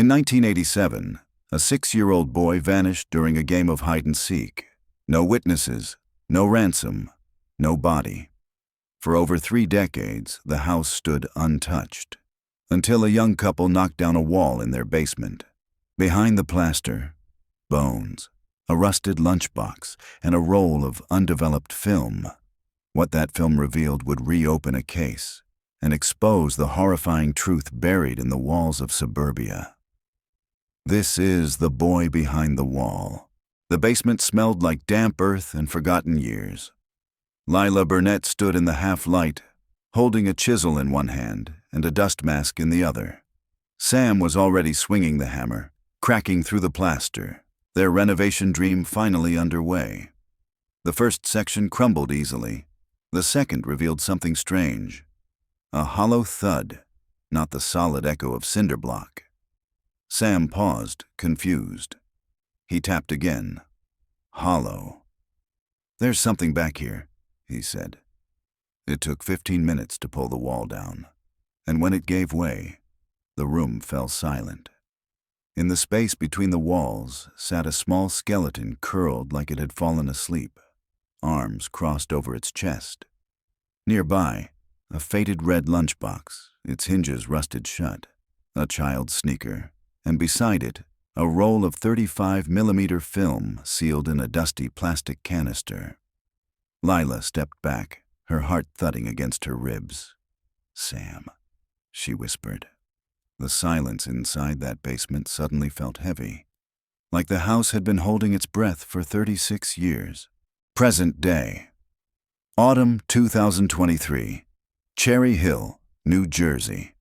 In 1987, a 6-year-old boy vanished during a game of hide-and-seek. No witnesses, no ransom, no body. For over 3 decades, the house stood untouched, until a young couple knocked down a wall in their basement. Behind the plaster, bones, a rusted lunchbox, and a roll of undeveloped film. What that film revealed would reopen a case and expose the horrifying truth buried in the walls of suburbia. This is The Boy Behind the Wall. The basement smelled like damp earth and forgotten years. Lila Burnett stood in the half-light, holding a chisel in one hand and a dust mask in the other. Sam was already swinging the hammer, cracking through the plaster, their renovation dream finally underway. The first section crumbled easily. The second revealed something strange. A hollow thud, not the solid echo of cinder block. Sam paused, confused. He tapped again. Hollow. "There's something back here," he said. It took 15 minutes to pull the wall down, and when it gave way, the room fell silent. In the space between the walls sat a small skeleton curled like it had fallen asleep, arms crossed over its chest. Nearby, a faded red lunchbox, its hinges rusted shut, a child's sneaker, and beside it, a roll of 35mm film sealed in a dusty plastic canister. Lila stepped back, her heart thudding against her ribs. "Sam," she whispered. The silence inside that basement suddenly felt heavy, like the house had been holding its breath for 36 years. Present day. Autumn 2023. Cherry Hill, New Jersey.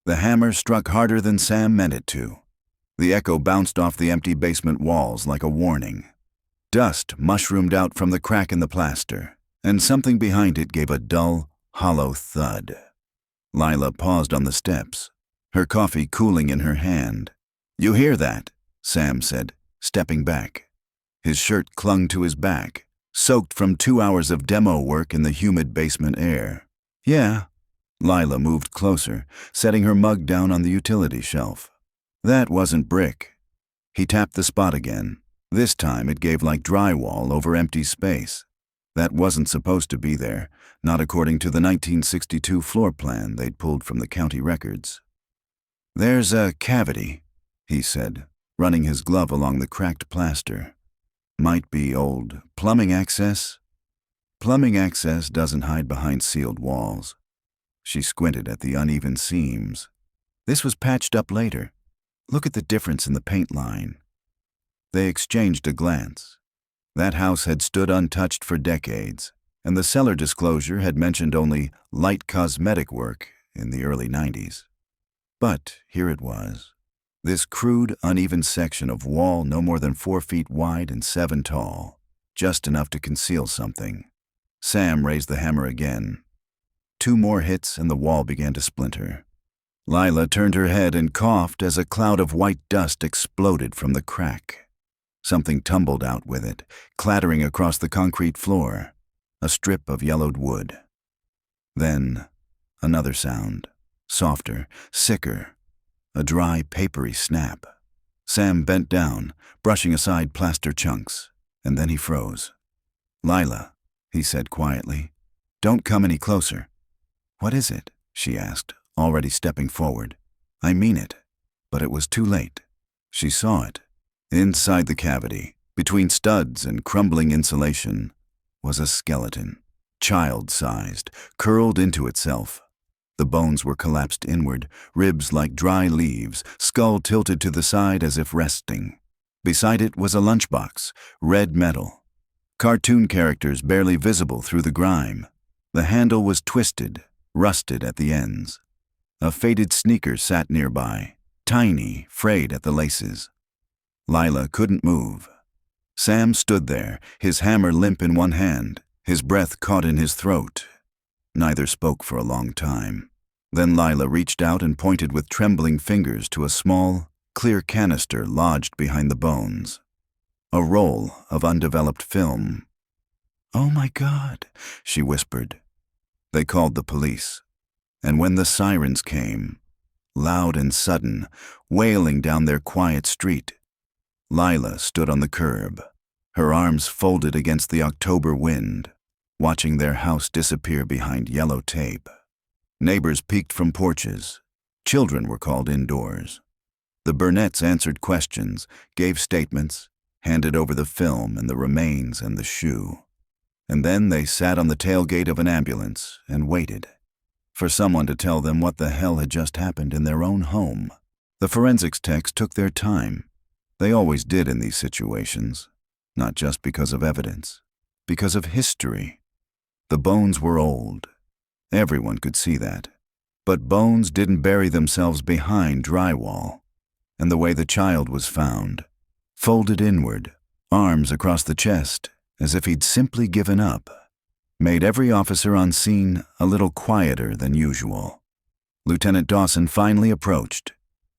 The hammer struck harder than Sam meant it to. The echo bounced off the empty basement walls like a warning. Dust mushroomed out from the crack in the plaster, and something behind it gave a dull, hollow thud. Lila paused on the steps, her coffee cooling in her hand. "You hear that?" Sam said, stepping back. His shirt clung to his back, soaked from 2 hours of demo work in the humid basement air. "Yeah." Lila moved closer, setting her mug down on the utility shelf. "That wasn't brick." He tapped the spot again. This time it gave like drywall over empty space. That wasn't supposed to be there, not according to the 1962 floor plan they'd pulled from the county records. "There's a cavity," he said, running his glove along the cracked plaster. "Might be old plumbing access." "Plumbing access doesn't hide behind sealed walls." She squinted at the uneven seams. "This was patched up later. Look at the difference in the paint line." They exchanged a glance. That house had stood untouched for decades, and the seller disclosure had mentioned only light cosmetic work in the early 90s. But here it was. This crude, uneven section of wall no more than 4 feet wide and 7 tall, just enough to conceal something. Sam raised the hammer again. 2 more hits and the wall began to splinter. Lila turned her head and coughed as a cloud of white dust exploded from the crack. Something tumbled out with it, clattering across the concrete floor, a strip of yellowed wood. Then, another sound, softer, sicker, a dry, papery snap. Sam bent down, brushing aside plaster chunks, and then he froze. "Lila," he said quietly, "don't come any closer." "What is it?" she asked, already stepping forward. "I mean it." But it was too late. She saw it. Inside the cavity, between studs and crumbling insulation, was a skeleton, child-sized, curled into itself. The bones were collapsed inward, ribs like dry leaves, skull tilted to the side as if resting. Beside it was a lunchbox, red metal. Cartoon characters barely visible through the grime. The handle was twisted, rusted at the ends. A faded sneaker sat nearby, tiny, frayed at the laces. Lila couldn't move. Sam stood there, his hammer limp in one hand, his breath caught in his throat. Neither spoke for a long time. Then Lila reached out and pointed with trembling fingers to a small, clear canister lodged behind the bones. A roll of undeveloped film. "Oh my God," she whispered. They called the police. And when the sirens came, loud and sudden, wailing down their quiet street. Lila stood on the curb, her arms folded against the October wind, watching their house disappear behind yellow tape. Neighbors peeked from porches. Children were called indoors. The Burnetts answered questions, gave statements, handed over the film and the remains and the shoe. And then they sat on the tailgate of an ambulance and waited for someone to tell them what the hell had just happened in their own home. The forensics techs took their time. They always did in these situations, not just because of evidence, because of history. The bones were old. Everyone could see that. But bones didn't bury themselves behind drywall. And the way the child was found, folded inward, arms across the chest, as if he'd simply given up, made every officer on scene a little quieter than usual. Lieutenant Dawson finally approached.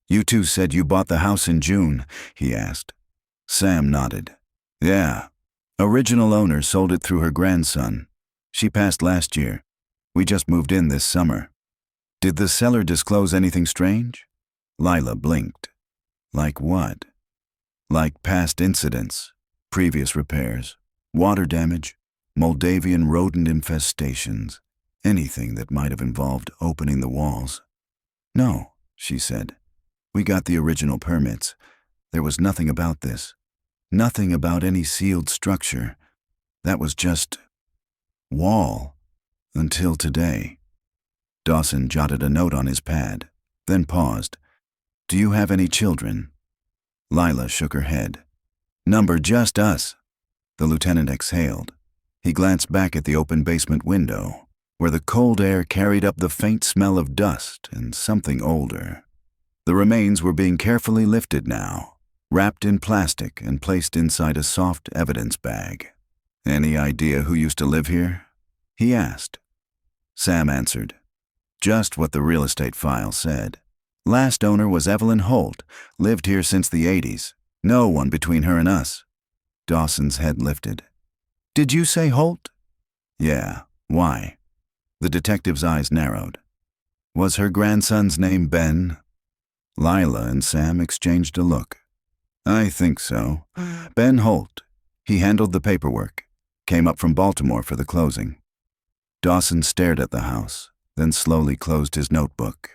"You two said you bought the house in June," he asked. Sam nodded. "Yeah. Original owner sold it through her grandson. She passed last year. We just moved in this summer." "Did the seller disclose anything strange?" Lila blinked. "Like what?" "Like past incidents, previous repairs, water damage, Moldavian rodent infestations, anything that might have involved opening the walls." "No," she said. "We got the original permits. There was nothing about this. Nothing about any sealed structure. That was just wall. Until today." Dawson jotted a note on his pad, then paused. "Do you have any children?" Lila shook her head. "Number just us." The lieutenant exhaled. He glanced back at the open basement window, where the cold air carried up the faint smell of dust and something older. The remains were being carefully lifted now, wrapped in plastic and placed inside a soft evidence bag. "Any idea who used to live here?" he asked. Sam answered. "Just what the real estate file said. Last owner was Evelyn Holt, lived here since the 80s. No one between her and us." Dawson's head lifted. "Did you say Holt?" "Yeah. Why?" The detective's eyes narrowed. "Was her grandson's name Ben?" Lila and Sam exchanged a look. "I think so. Ben Holt. He handled the paperwork. Came up from Baltimore for the closing." Dawson stared at the house, then slowly closed his notebook.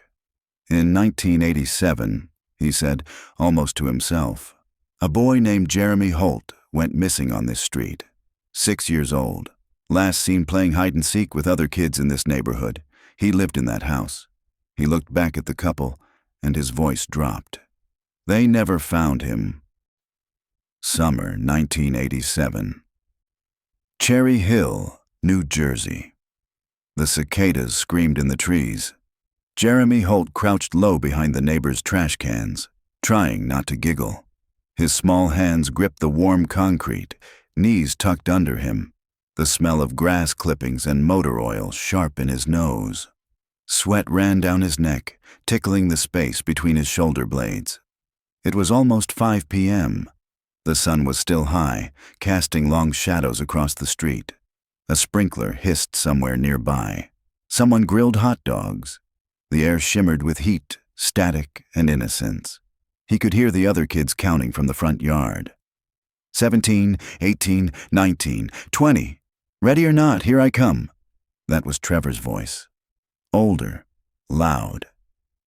"In 1987, he said, almost to himself, a boy named Jeremy Holt went missing on this street. 6 years old. Last seen playing hide-and-seek with other kids in this neighborhood. He lived in that house." He looked back at the couple, and his voice dropped. "They never found him." Summer 1987. Cherry Hill, New Jersey. The cicadas screamed in the trees. Jeremy Holt crouched low behind the neighbor's trash cans, trying not to giggle. His small hands gripped the warm concrete, knees tucked under him, the smell of grass clippings and motor oil sharp in his nose. Sweat ran down his neck, tickling the space between his shoulder blades. It was almost 5 p.m. The sun was still high, casting long shadows across the street. A sprinkler hissed somewhere nearby. Someone grilled hot dogs. The air shimmered with heat, static, and innocence. He could hear the other kids counting from the front yard. 17, 18, 19, 20. "Ready or not, here I come." That was Trevor's voice. Older, loud.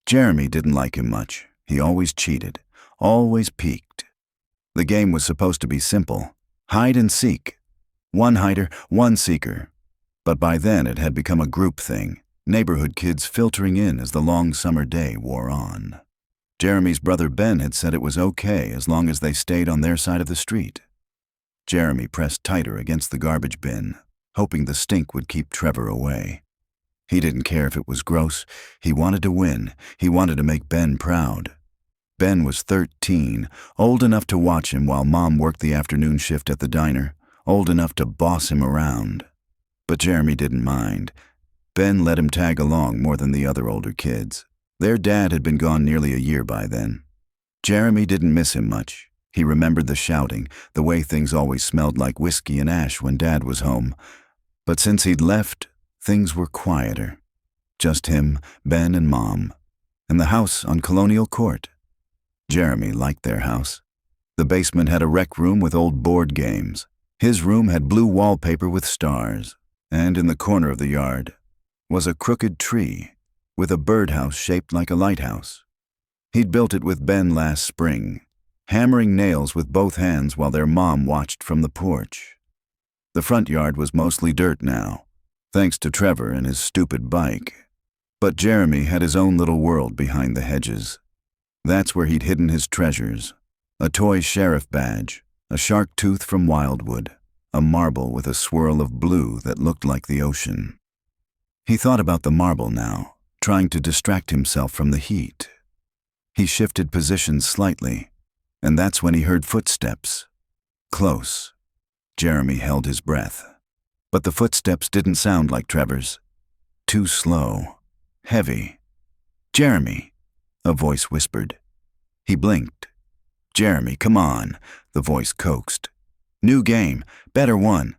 Jeremy didn't like him much. He always cheated, always peeked. The game was supposed to be simple. Hide and seek. One hider, one seeker. But by then it had become a group thing, neighborhood kids filtering in as the long summer day wore on. Jeremy's brother Ben had said it was okay as long as they stayed on their side of the street. Jeremy pressed tighter against the garbage bin, hoping the stink would keep Trevor away. He didn't care if it was gross. He wanted to win. He wanted to make Ben proud. Ben was 13, old enough to watch him while Mom worked the afternoon shift at the diner, old enough to boss him around. But Jeremy didn't mind. Ben let him tag along more than the other older kids. Their dad had been gone nearly a year by then. Jeremy didn't miss him much. He remembered the shouting, the way things always smelled like whiskey and ash when Dad was home. But since he'd left, things were quieter. Just him, Ben, and Mom. And the house on Colonial Court. Jeremy liked their house. The basement had a rec room with old board games. His room had blue wallpaper with stars. And in the corner of the yard was a crooked tree with a birdhouse shaped like a lighthouse. He'd built it with Ben last spring, hammering nails with both hands while their mom watched from the porch. The front yard was mostly dirt now, thanks to Trevor and his stupid bike. But Jeremy had his own little world behind the hedges. That's where he'd hidden his treasures: a toy sheriff badge, a shark tooth from Wildwood, a marble with a swirl of blue that looked like the ocean. He thought about the marble now, trying to distract himself from the heat. He shifted positions slightly, and that's when he heard footsteps. Close. Jeremy held his breath. But the footsteps didn't sound like Trevor's. Too slow. Heavy. "Jeremy," a voice whispered. He blinked. "Jeremy, come on," the voice coaxed. "New game. Better one."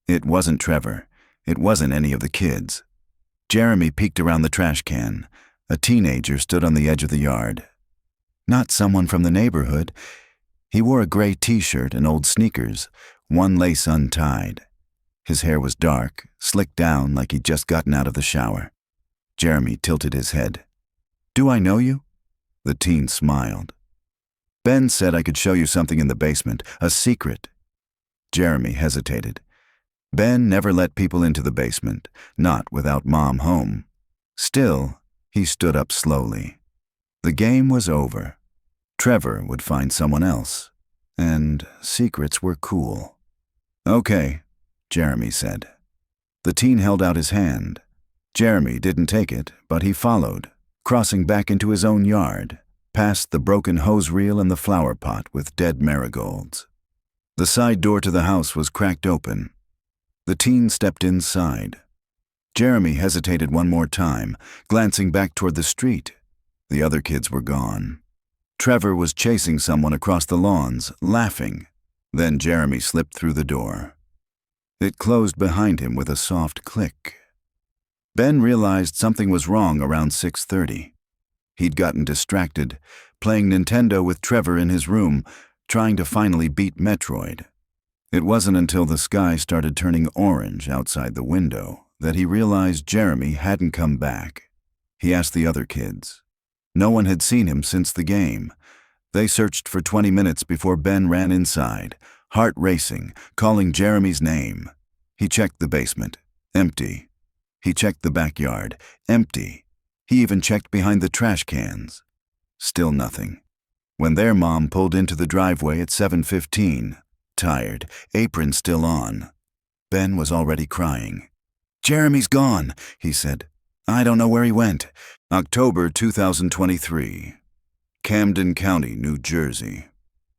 It wasn't Trevor. It wasn't any of the kids. Jeremy peeked around the trash can. A teenager stood on the edge of the yard. Not someone from the neighborhood. He wore a gray t-shirt and old sneakers, one lace untied. His hair was dark, slicked down like he'd just gotten out of the shower. Jeremy tilted his head. "Do I know you?" The teen smiled. "Ben said I could show you something in the basement, a secret." Jeremy hesitated. Ben never let people into the basement, not without Mom home. Still, he stood up slowly. The game was over. Trevor would find someone else, and secrets were cool. "Okay," Jeremy said. The teen held out his hand. Jeremy didn't take it, but he followed, crossing back into his own yard, past the broken hose reel and the flower pot with dead marigolds. The side door to the house was cracked open. The teen stepped inside. Jeremy hesitated one more time, glancing back toward the street. The other kids were gone. Trevor was chasing someone across the lawns, laughing. Then Jeremy slipped through the door. It closed behind him with a soft click. Ben realized something was wrong around 6:30. He'd gotten distracted, playing Nintendo with Trevor in his room, trying to finally beat Metroid. It wasn't until the sky started turning orange outside the window that he realized Jeremy hadn't come back. He asked the other kids. No one had seen him since the game. They searched for 20 minutes before Ben ran inside, heart racing, calling Jeremy's name. He checked the basement. Empty. He checked the backyard. Empty. He even checked behind the trash cans. Still nothing. When their mom pulled into the driveway at 7:15, tired, apron still on, Ben was already crying. "Jeremy's gone," he said. "I don't know where he went." October 2023. Camden County, New Jersey.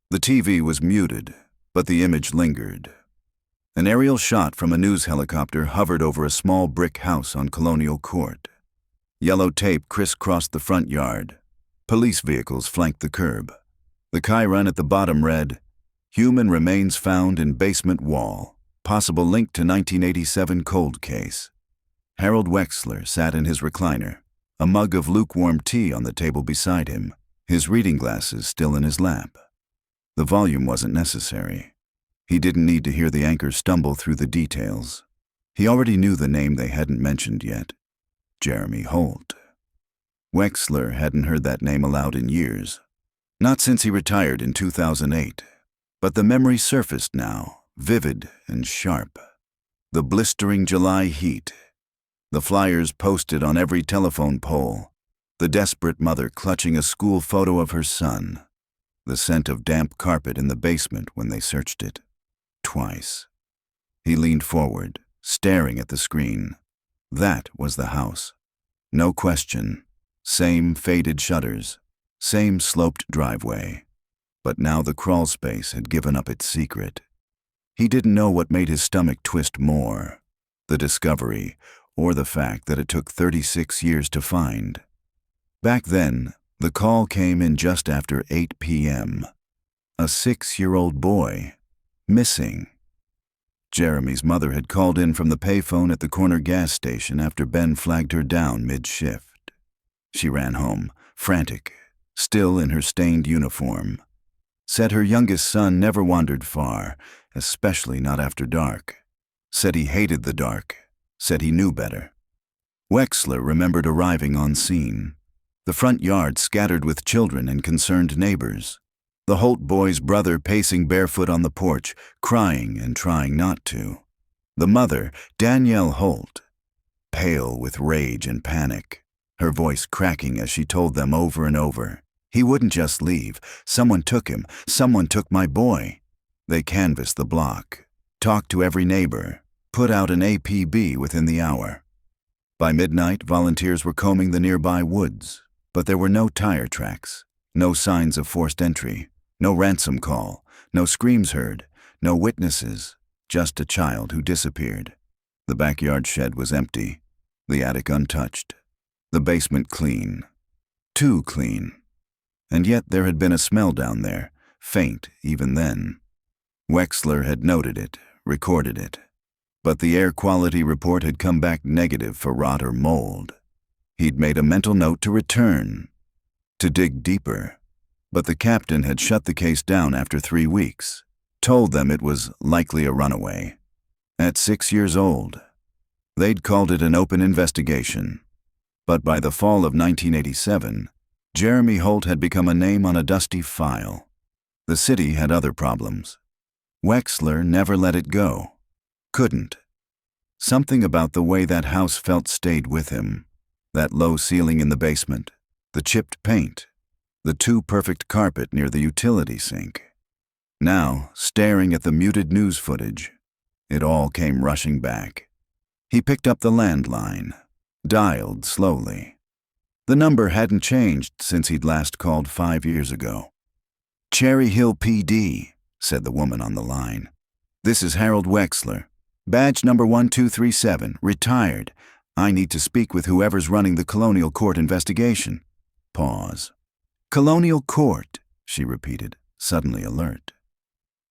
The TV was muted, but the image lingered. An aerial shot from a news helicopter hovered over a small brick house on Colonial Court. Yellow tape crisscrossed the front yard. Police vehicles flanked the curb. The chyron at the bottom read, "Human remains found in basement wall. Possible link to 1987 cold case." Harold Wexler sat in his recliner, a mug of lukewarm tea on the table beside him, his reading glasses still in his lap. The volume wasn't necessary. He didn't need to hear the anchor stumble through the details. He already knew the name they hadn't mentioned yet. Jeremy Holt. Wexler hadn't heard that name aloud in years. Not since he retired in 2008. But the memory surfaced now, vivid and sharp. The blistering July heat. The flyers posted on every telephone pole. The desperate mother clutching a school photo of her son. The scent of damp carpet in the basement when they searched it. Twice. He leaned forward, staring at the screen. That was the house. No question. Same faded shutters. Same sloped driveway. But now the crawl space had given up its secret. He didn't know what made his stomach twist more. The discovery, or the fact that it took 36 years to find. Back then, the call came in just after 8 p.m. A 6-year-old boy. Missing. Jeremy's mother had called in from the payphone at the corner gas station after Ben flagged her down mid-shift. She ran home, frantic, still in her stained uniform. Said her youngest son never wandered far, especially not after dark. Said he hated the dark. Said he knew better. Wexler remembered arriving on scene. The front yard scattered with children and concerned neighbors. The Holt boy's brother pacing barefoot on the porch, crying and trying not to. The mother, Danielle Holt, pale with rage and panic, her voice cracking as she told them over and over, "He wouldn't just leave. Someone took him. Someone took my boy." They canvassed the block, talked to every neighbor, put out an APB within the hour. By midnight, volunteers were combing the nearby woods, but there were no tire tracks, no signs of forced entry, no ransom call, no screams heard, no witnesses, just a child who disappeared. The backyard shed was empty, the attic untouched, the basement clean. Too clean. And yet there had been a smell down there, faint even then. Wexler had noted it, recorded it. But the air quality report had come back negative for rot or mold. He'd made a mental note to return, to dig deeper. But the captain had shut the case down after 3 weeks, told them it was likely a runaway. At 6 years old, they'd called it an open investigation. But by the fall of 1987, Jeremy Holt had become a name on a dusty file. The city had other problems. Wexler never let it go. Couldn't. Something about the way that house felt stayed with him. That low ceiling in the basement, the chipped paint, the too perfect carpet near the utility sink. Now, staring at the muted news footage, it all came rushing back. He picked up the landline, dialed slowly. The number hadn't changed since he'd last called 5 years ago. "Cherry Hill PD," said the woman on the line. "This is Harold Wexler. Badge number 1237, retired. I need to speak with whoever's running the Colonial Court investigation." Pause. "Colonial Court," she repeated, suddenly alert.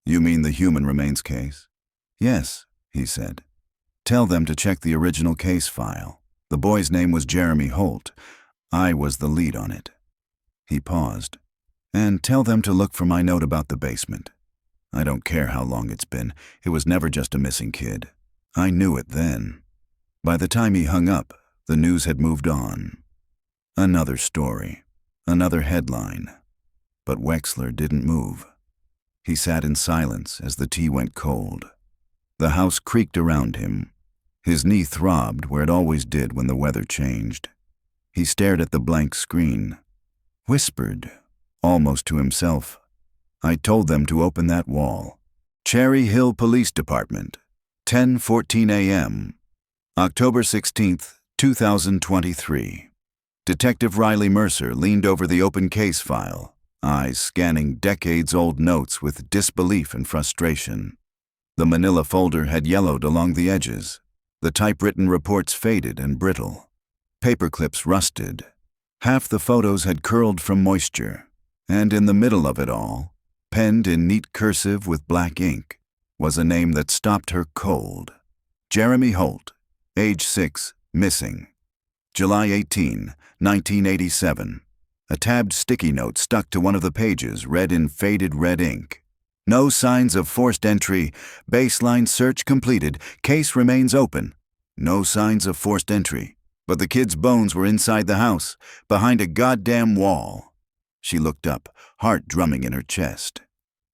"You mean the human remains case?" "Yes," he said. "Tell them to check the original case file. The boy's name was Jeremy Holt. I was the lead on it." He paused. "And tell them to look for my note about the basement. I don't care how long it's been. It was never just a missing kid. I knew it then." By the time he hung up, the news had moved on. Another story, another headline. But Wexler didn't move. He sat in silence as the tea went cold. The house creaked around him. His knee throbbed where it always did when the weather changed. He stared at the blank screen, whispered, almost to himself, "I told them to open that wall." Cherry Hill Police Department, 10:14 a.m., October 16th, 2023. Detective Riley Mercer leaned over the open case file, eyes scanning decades-old notes with disbelief and frustration. The manila folder had yellowed along the edges. The typewritten reports faded and brittle. Paperclips rusted. Half the photos had curled from moisture. And in the middle of it all, penned in neat cursive with black ink, was a name that stopped her cold. Jeremy Holt, age 6, missing. July 18, 1987. A tabbed sticky note stuck to one of the pages, read in faded red ink. "No signs of forced entry. Baseline search completed. Case remains open." No signs of forced entry. But the kid's bones were inside the house, behind a goddamn wall. She looked up, heart drumming in her chest.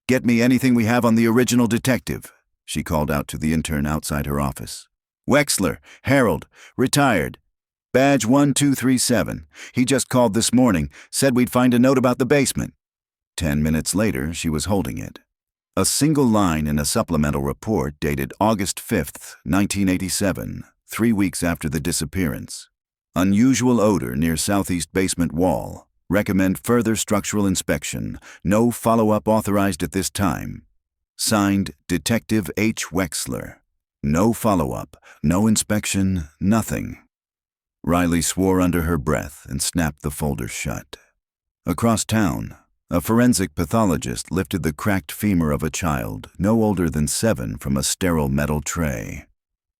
"Get me anything we have on the original detective," she called out to the intern outside her office. "Wexler, Harold, retired. Badge 1237. He just called this morning, said we'd find a note about the basement." 10 minutes later, she was holding it. A single line in a supplemental report dated August 5th, 1987, 3 weeks after the disappearance. "Unusual odor near southeast basement wall. Recommend further structural inspection. No follow-up authorized at this time. Signed, Detective H. Wexler." No follow-up, no inspection, nothing. Riley swore under her breath and snapped the folder shut. Across town, a forensic pathologist lifted the cracked femur of a child no older than 7 from a sterile metal tray.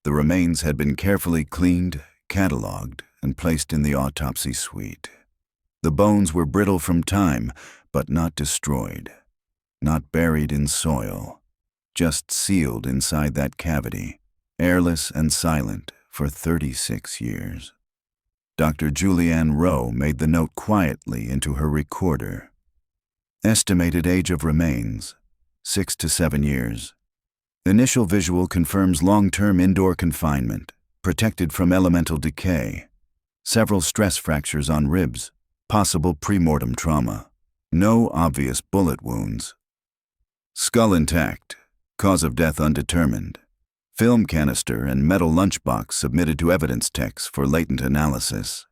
The remains had been carefully cleaned, catalogued, and placed in the autopsy suite. The bones were brittle from time, but not destroyed. Not buried in soil. Just sealed inside that cavity, airless and silent for 36 years. Dr. Julianne Rowe made the note quietly into her recorder. Estimated age of remains, 6 to 7 years. Initial visual confirms long-term indoor confinement, protected from elemental decay. Several stress fractures on ribs, possible premortem trauma. No obvious bullet wounds. Skull intact, cause of death undetermined. Film canister and metal lunchbox submitted to evidence techs for latent analysis.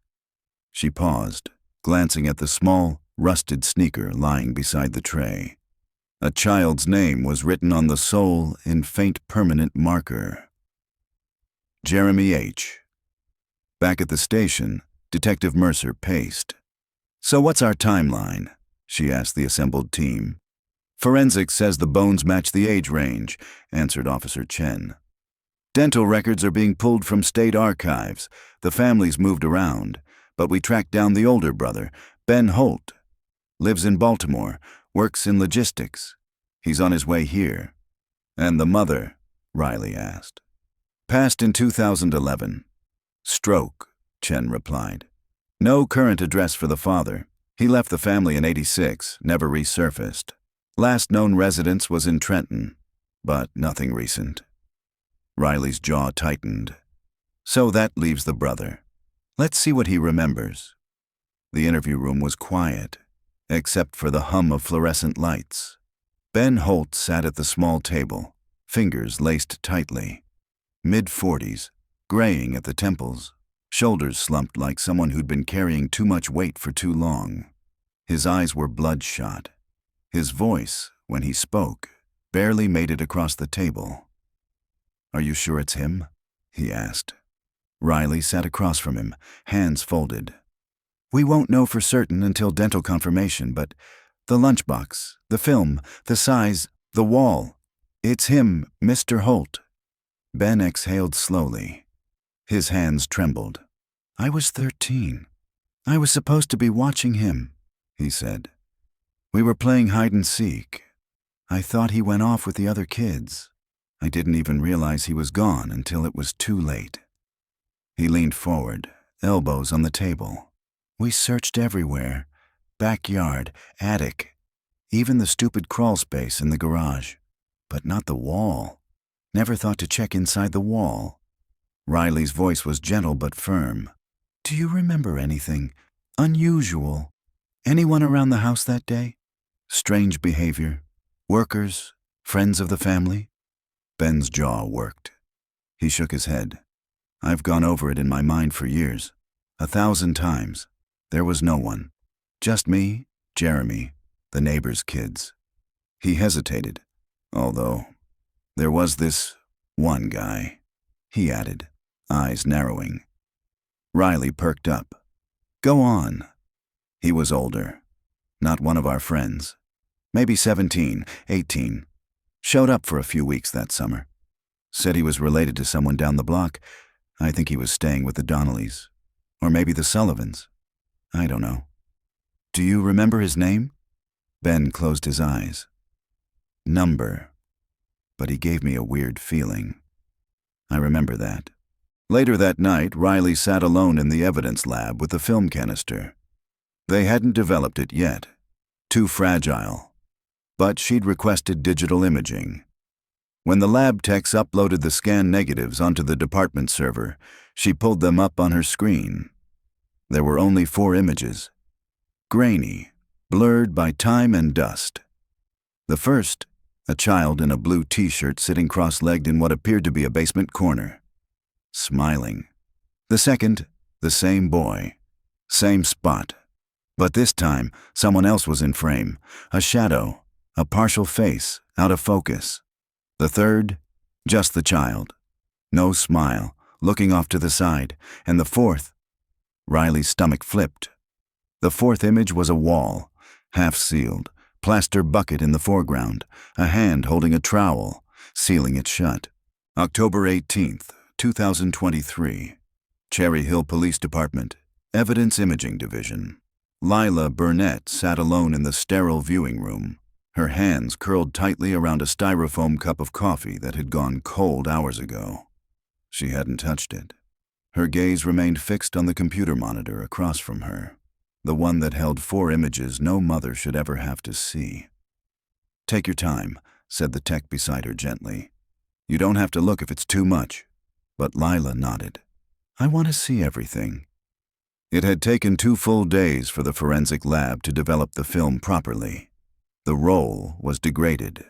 She paused, glancing at the small, rusted sneaker lying beside the tray. A child's name was written on the sole in faint permanent marker. Jeremy H. Back at the station, Detective Mercer paced. "So what's our timeline?" she asked the assembled team. "Forensics says the bones match the age range," answered Officer Chen. "Dental records are being pulled from state archives. The family's moved around, but we tracked down the older brother, Ben Holt. Lives in Baltimore, works in logistics. He's on his way here." "And the mother?" Riley asked. "Passed in 2011. Stroke," Chen replied. "No current address for the father. He left the family in '86, never resurfaced. Last known residence was in Trenton, but nothing recent." Riley's jaw tightened. "So that leaves the brother. Let's see what he remembers." The interview room was quiet, except for the hum of fluorescent lights. Ben Holt sat at the small table, fingers laced tightly. Mid-40s, graying at the temples, shoulders slumped like someone who'd been carrying too much weight for too long. His eyes were bloodshot. His voice, when he spoke, barely made it across the table. "Are you sure it's him?" he asked. Riley sat across from him, hands folded. "We won't know for certain until dental confirmation, but the lunchbox, the film, the size, the wall. It's him, Mr. Holt." Ben exhaled slowly. His hands trembled. "I was 13. I was supposed to be watching him," he said. "We were playing hide and seek. I thought he went off with the other kids. I didn't even realize he was gone until it was too late." He leaned forward, elbows on the table. "We searched everywhere. Backyard, attic, even the stupid crawl space in the garage. But not the wall. Never thought to check inside the wall." Riley's voice was gentle but firm. "Do you remember anything unusual? Anyone around the house that day? Strange behavior? Workers? Friends of the family?" Ben's jaw worked. He shook his head. "I've gone over it in my mind for years. 1,000 times. There was no one. Just me, Jeremy, the neighbor's kids." He hesitated, although there was this one guy, he added, eyes narrowing. Riley perked up. "Go on." "He was older. Not one of our friends. Maybe 17, 18. Showed up for a few weeks that summer. Said he was related to someone down the block. I think he was staying with the Donnellys. Or maybe the Sullivans. I don't know." "Do you remember his name?" Ben closed his eyes. "Number. But he gave me a weird feeling. I remember that." Later that night, Riley sat alone in the evidence lab with the film canister. They hadn't developed it yet. Too fragile. But she'd requested digital imaging. When the lab techs uploaded the scan negatives onto the department server, she pulled them up on her screen. There were only 4 images. Grainy, blurred by time and dust. The first, a child in a blue t-shirt sitting cross-legged in what appeared to be a basement corner, smiling. The second, the same boy, same spot. But this time, someone else was in frame, a shadow, a partial face, out of focus. The third, just the child. No smile, looking off to the side. And the fourth, Riley's stomach flipped. The fourth image was a wall, half-sealed, plaster bucket in the foreground, a hand holding a trowel, sealing it shut. October 18th, 2023. Cherry Hill Police Department, Evidence Imaging Division. Lila Burnett sat alone in the sterile viewing room, her hands curled tightly around a styrofoam cup of coffee that had gone cold hours ago. She hadn't touched it. Her gaze remained fixed on the computer monitor across from her, the one that held 4 images no mother should ever have to see. "Take your time," said the tech beside her gently. "You don't have to look if it's too much." But Lila nodded. "I want to see everything." It had taken 2 full days for the forensic lab to develop the film properly. The roll was degraded,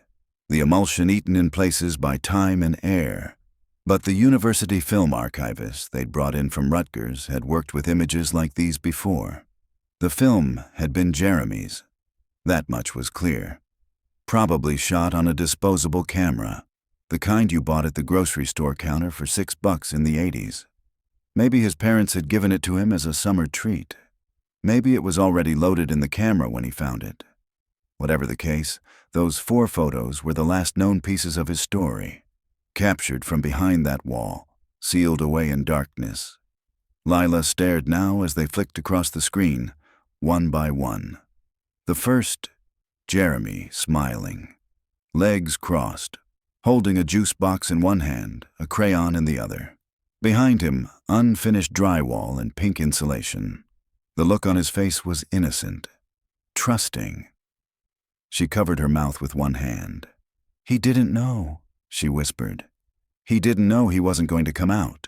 the emulsion eaten in places by time and air. But the university film archivist they'd brought in from Rutgers had worked with images like these before. The film had been Jeremy's. That much was clear. Probably shot on a disposable camera, the kind you bought at the grocery store counter for $6 in the 80s. Maybe his parents had given it to him as a summer treat. Maybe it was already loaded in the camera when he found it. Whatever the case, those 4 photos were the last known pieces of his story, captured from behind that wall, sealed away in darkness. Lila stared now as they flicked across the screen, one by one. The first, Jeremy smiling, legs crossed, holding a juice box in one hand, a crayon in the other. Behind him, unfinished drywall and pink insulation. The look on his face was innocent, trusting. She covered her mouth with one hand. "He didn't know," she whispered. "He didn't know he wasn't going to come out."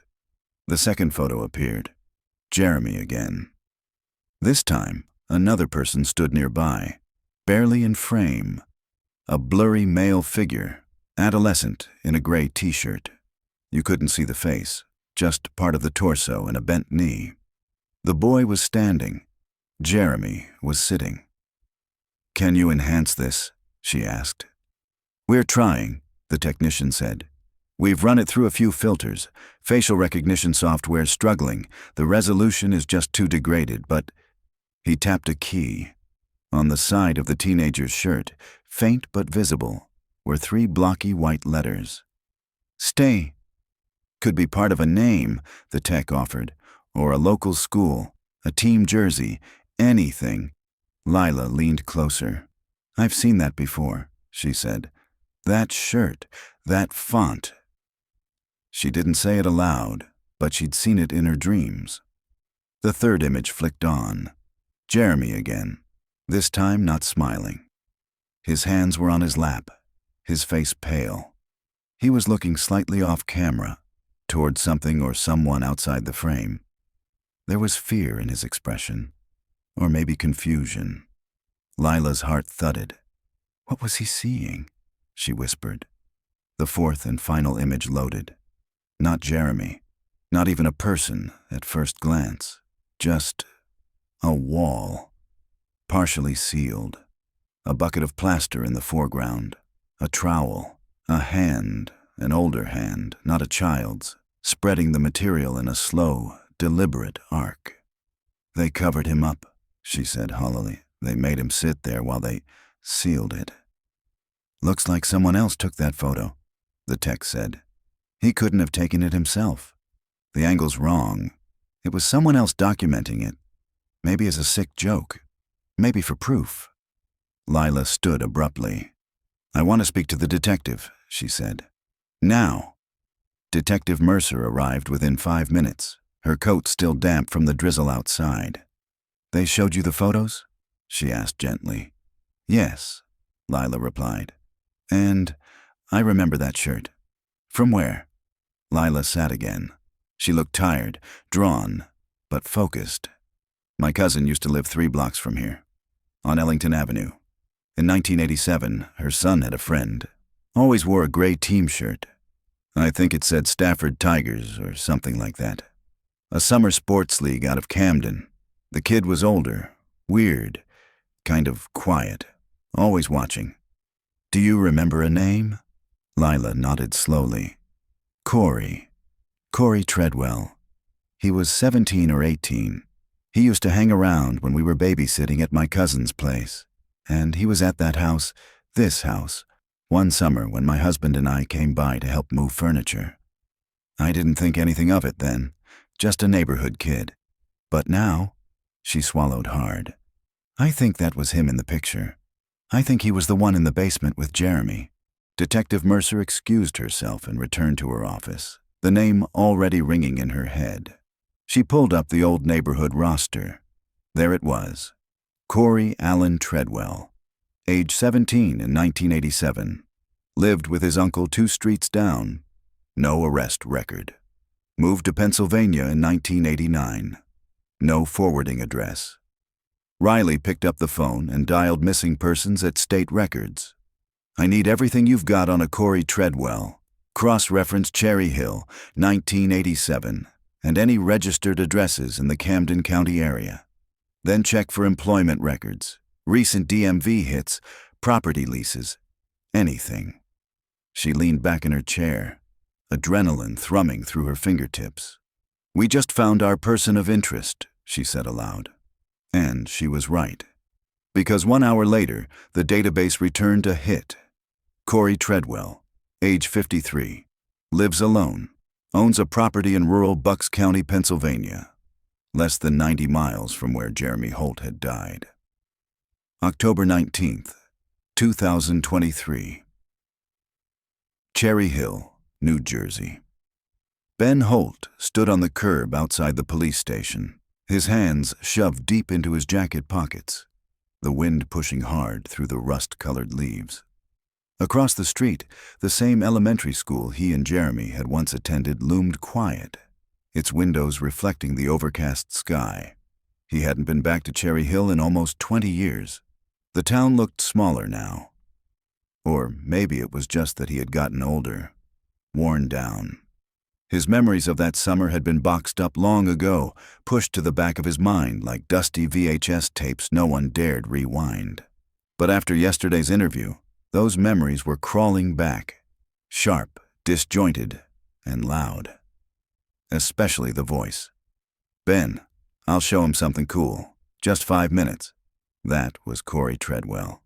The second photo appeared. Jeremy again. This time, another person stood nearby, barely in frame. A blurry male figure, adolescent in a gray t-shirt. You couldn't see the face, just part of the torso and a bent knee. The boy was standing. Jeremy was sitting. "Can you enhance this?" she asked. "We're trying," the technician said. "We've run it through a few filters. Facial recognition software's struggling. The resolution is just too degraded, but—" He tapped a key. On the side of the teenager's shirt, faint but visible, were 3 blocky white letters. "Stay." "Could be part of a name," the tech offered, "or a local school, a team jersey, anything." Lila leaned closer. "I've seen that before," she said. "That shirt, that font." She didn't say it aloud, but she'd seen it in her dreams. The third image flicked on. Jeremy again, this time not smiling. His hands were on his lap, his face pale. He was looking slightly off camera, toward something or someone outside the frame. There was fear in his expression, or maybe confusion. Lila's heart thudded. What was he seeing? She whispered. The fourth and final image loaded. Not Jeremy, not even a person at first glance, just a wall, partially sealed, a bucket of plaster in the foreground, a trowel, a hand, an older hand, not a child's, spreading the material in a slow, deliberate arc. "They covered him up," she said hollowly. "They made him sit there while they sealed it." "Looks like someone else took that photo," the tech said. "He couldn't have taken it himself. The angle's wrong. It was someone else documenting it. Maybe as a sick joke. Maybe for proof." Lila stood abruptly. "I want to speak to the detective," she said. "Now." Detective Mercer arrived within 5 minutes, her coat still damp from the drizzle outside. "They showed you the photos?" she asked gently. "Yes," Lila replied. "And I remember that shirt." "From where?" Lila sat again. She looked tired, drawn, but focused. "My cousin used to live 3 blocks from here, on Ellington Avenue. In 1987, her son had a friend. Always wore a gray team shirt. I think it said Stafford Tigers or something like that. A summer sports league out of Camden. The kid was older, weird, kind of quiet, always watching. Do you remember a name?" Lila nodded slowly. "Corey. Corey Treadwell. He was 17 or 18. He used to hang around when we were babysitting at my cousin's place. And he was at that house, this house, one summer when my husband and I came by to help move furniture. I didn't think anything of it then, just a neighborhood kid. But now," she swallowed hard, I think that was him in the picture. I think he was the one in the basement with Jeremy. Detective Mercer excused herself and returned to her office, the name already ringing in her head. She pulled up the old neighborhood roster. There it was. Corey Allen Treadwell, age 17 in 1987. Lived with his uncle 2 streets down. No arrest record. Moved to Pennsylvania in 1989. No forwarding address. Riley picked up the phone and dialed missing persons at state records. I need everything you've got on a Corey Treadwell. Cross-reference Cherry Hill, 1987, and any registered addresses in the Camden County area. Then check for employment records, recent DMV hits, property leases, anything. She leaned back in her chair, adrenaline thrumming through her fingertips. We just found our person of interest, she said aloud. And she was right. Because 1 hour later, the database returned a hit. Corey Treadwell, age 53, lives alone, owns a property in rural Bucks County, Pennsylvania, less than 90 miles from where Jeremy Holt had died. October 19th, 2023. Cherry Hill, New Jersey. Ben Holt stood on the curb outside the police station, his hands shoved deep into his jacket pockets, the wind pushing hard through the rust-colored leaves. Across the street, the same elementary school he and Jeremy had once attended loomed quiet, its windows reflecting the overcast sky. He hadn't been back to Cherry Hill in almost 20 years. The town looked smaller now. Or maybe it was just that he had gotten older, worn down. His memories of that summer had been boxed up long ago, pushed to the back of his mind like dusty VHS tapes no one dared rewind. But after yesterday's interview, those memories were crawling back, sharp, disjointed, and loud. Especially the voice. Ben, I'll show him something cool. Just 5 minutes. That was Corey Treadwell.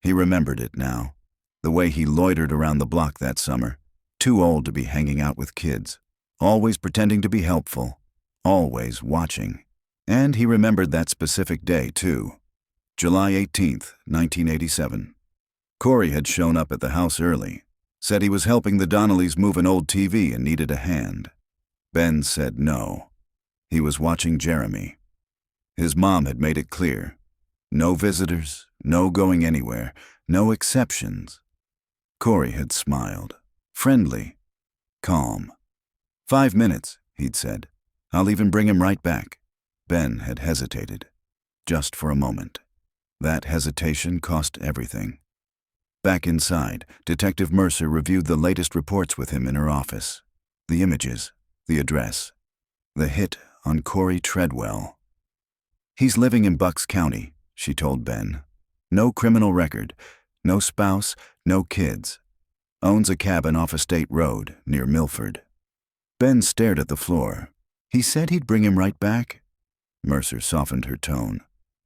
He remembered it now. The way he loitered around the block that summer, too old to be hanging out with kids, always pretending to be helpful, always watching. And he remembered that specific day, too. July 18th, 1987. Corey had shown up at the house early, said he was helping the Donnellys move an old TV and needed a hand. Ben said no. He was watching Jeremy. His mom had made it clear. No visitors, no going anywhere, no exceptions. Corey had smiled. Friendly, calm. 5 minutes, he'd said. I'll even bring him right back. Ben had hesitated. Just for a moment. That hesitation cost everything. Back inside, Detective Mercer reviewed the latest reports with him in her office. The images, the address, the hit on Corey Treadwell. He's living in Bucks County, she told Ben. No criminal record, no spouse, no kids. Owns a cabin off a state road near Milford. Ben stared at the floor. He said he'd bring him right back. Mercer softened her tone.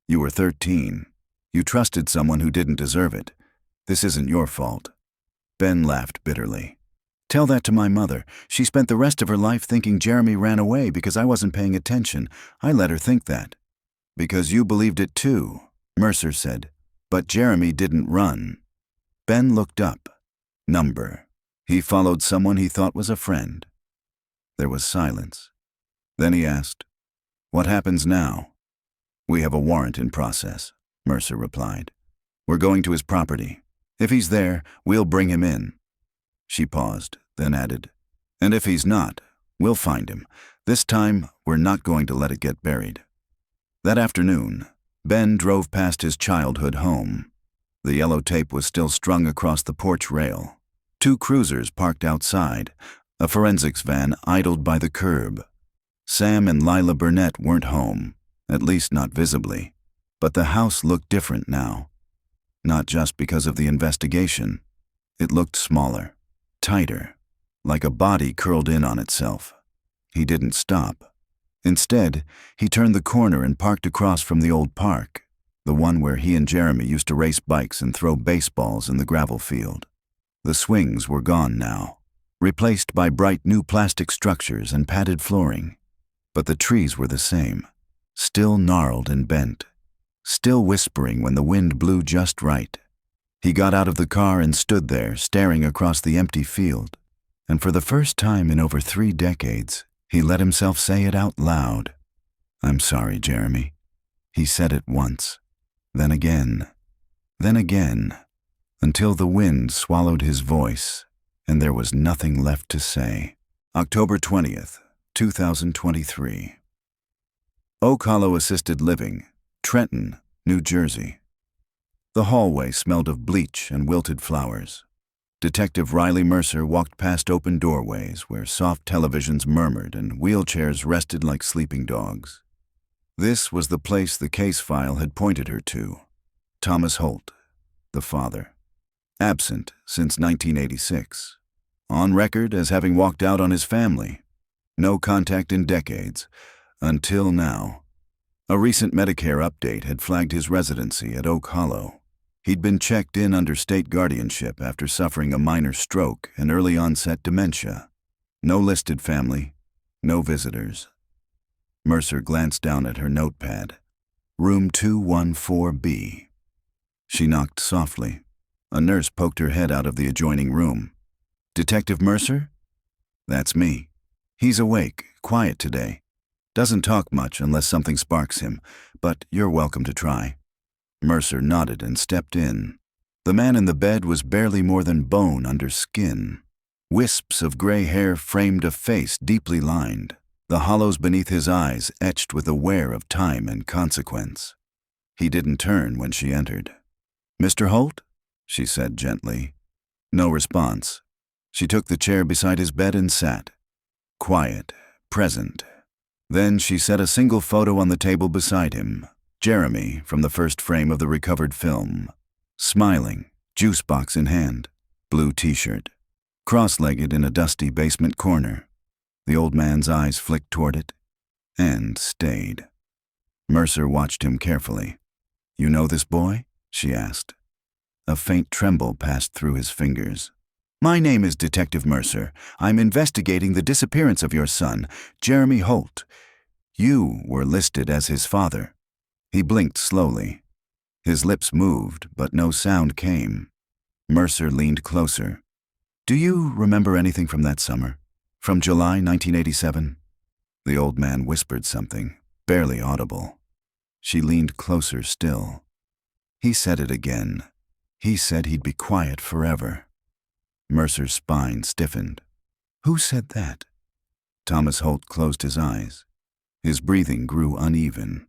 You were 13. You trusted someone who didn't deserve it. This isn't your fault. Ben laughed bitterly. Tell that to my mother. She spent the rest of her life thinking Jeremy ran away because I wasn't paying attention. I let her think that. Because you believed it too, Mercer said. But Jeremy didn't run. Ben looked up. Number. He followed someone he thought was a friend. There was silence. Then he asked, What happens now? We have a warrant in process, Mercer replied. We're going to his property. If he's there, we'll bring him in. She paused, then added, And if he's not, we'll find him. This time, we're not going to let it get buried. That afternoon, Ben drove past his childhood home. The yellow tape was still strung across the porch rail. 2 cruisers parked outside, a forensics van idled by the curb. Sam and Lila Burnett weren't home, at least not visibly. But the house looked different now. Not just because of the investigation. It looked smaller, tighter, like a body curled in on itself. He didn't stop. Instead, he turned the corner and parked across from the old park, the one where he and Jeremy used to race bikes and throw baseballs in the gravel field. The swings were gone now, replaced by bright new plastic structures and padded flooring. But the trees were the same, still gnarled and bent. still whispering when the wind blew just right. He got out of the car and stood there, staring across the empty field. And for the first time in over 3 decades, he let himself say it out loud. "I'm sorry, Jeremy." He said it once, then again, until the wind swallowed his voice and there was nothing left to say. October 20th, 2023. Oak Hollow Assisted Living, Trenton, New Jersey. The hallway smelled of bleach and wilted flowers. Detective Riley Mercer walked past open doorways where soft televisions murmured and wheelchairs rested like sleeping dogs. This was the place the case file had pointed her to. Thomas Holt, the father. Absent since 1986. On record as having walked out on his family. No contact in decades, until now. A recent Medicare update had flagged his residency at Oak Hollow. He'd been checked in under state guardianship after suffering a minor stroke and early-onset dementia. No listed family, no visitors. Mercer glanced down at her notepad. Room 214B. She knocked softly. A nurse poked her head out of the adjoining room. "Detective Mercer?" "That's me. He's awake, quiet today. Doesn't talk much unless something sparks him, but you're welcome to try." Mercer nodded and stepped in. The man in the bed was barely more than bone under skin. Wisps of gray hair framed a face deeply lined, the hollows beneath his eyes etched with a wear of time and consequence. He didn't turn when she entered. "Mr. Holt?" she said gently. No response. She took the chair beside his bed and sat. Quiet, present. Then she set a single photo on the table beside him. Jeremy from the first frame of the recovered film. Smiling, juice box in hand, blue t-shirt. Cross-legged in a dusty basement corner. The old man's eyes flicked toward it, and stayed. Mercer watched him carefully. "You know this boy?" she asked. A faint tremble passed through his fingers. "My name is Detective Mercer. I'm investigating the disappearance of your son, Jeremy Holt. You were listed as his father." He blinked slowly. His lips moved, but no sound came. Mercer leaned closer. "Do you remember anything from that summer? From July 1987? The old man whispered something, barely audible. She leaned closer still. He said it again. He said he'd be quiet forever. Mercer's spine stiffened. "Who said that?" Thomas Holt closed his eyes. His breathing grew uneven.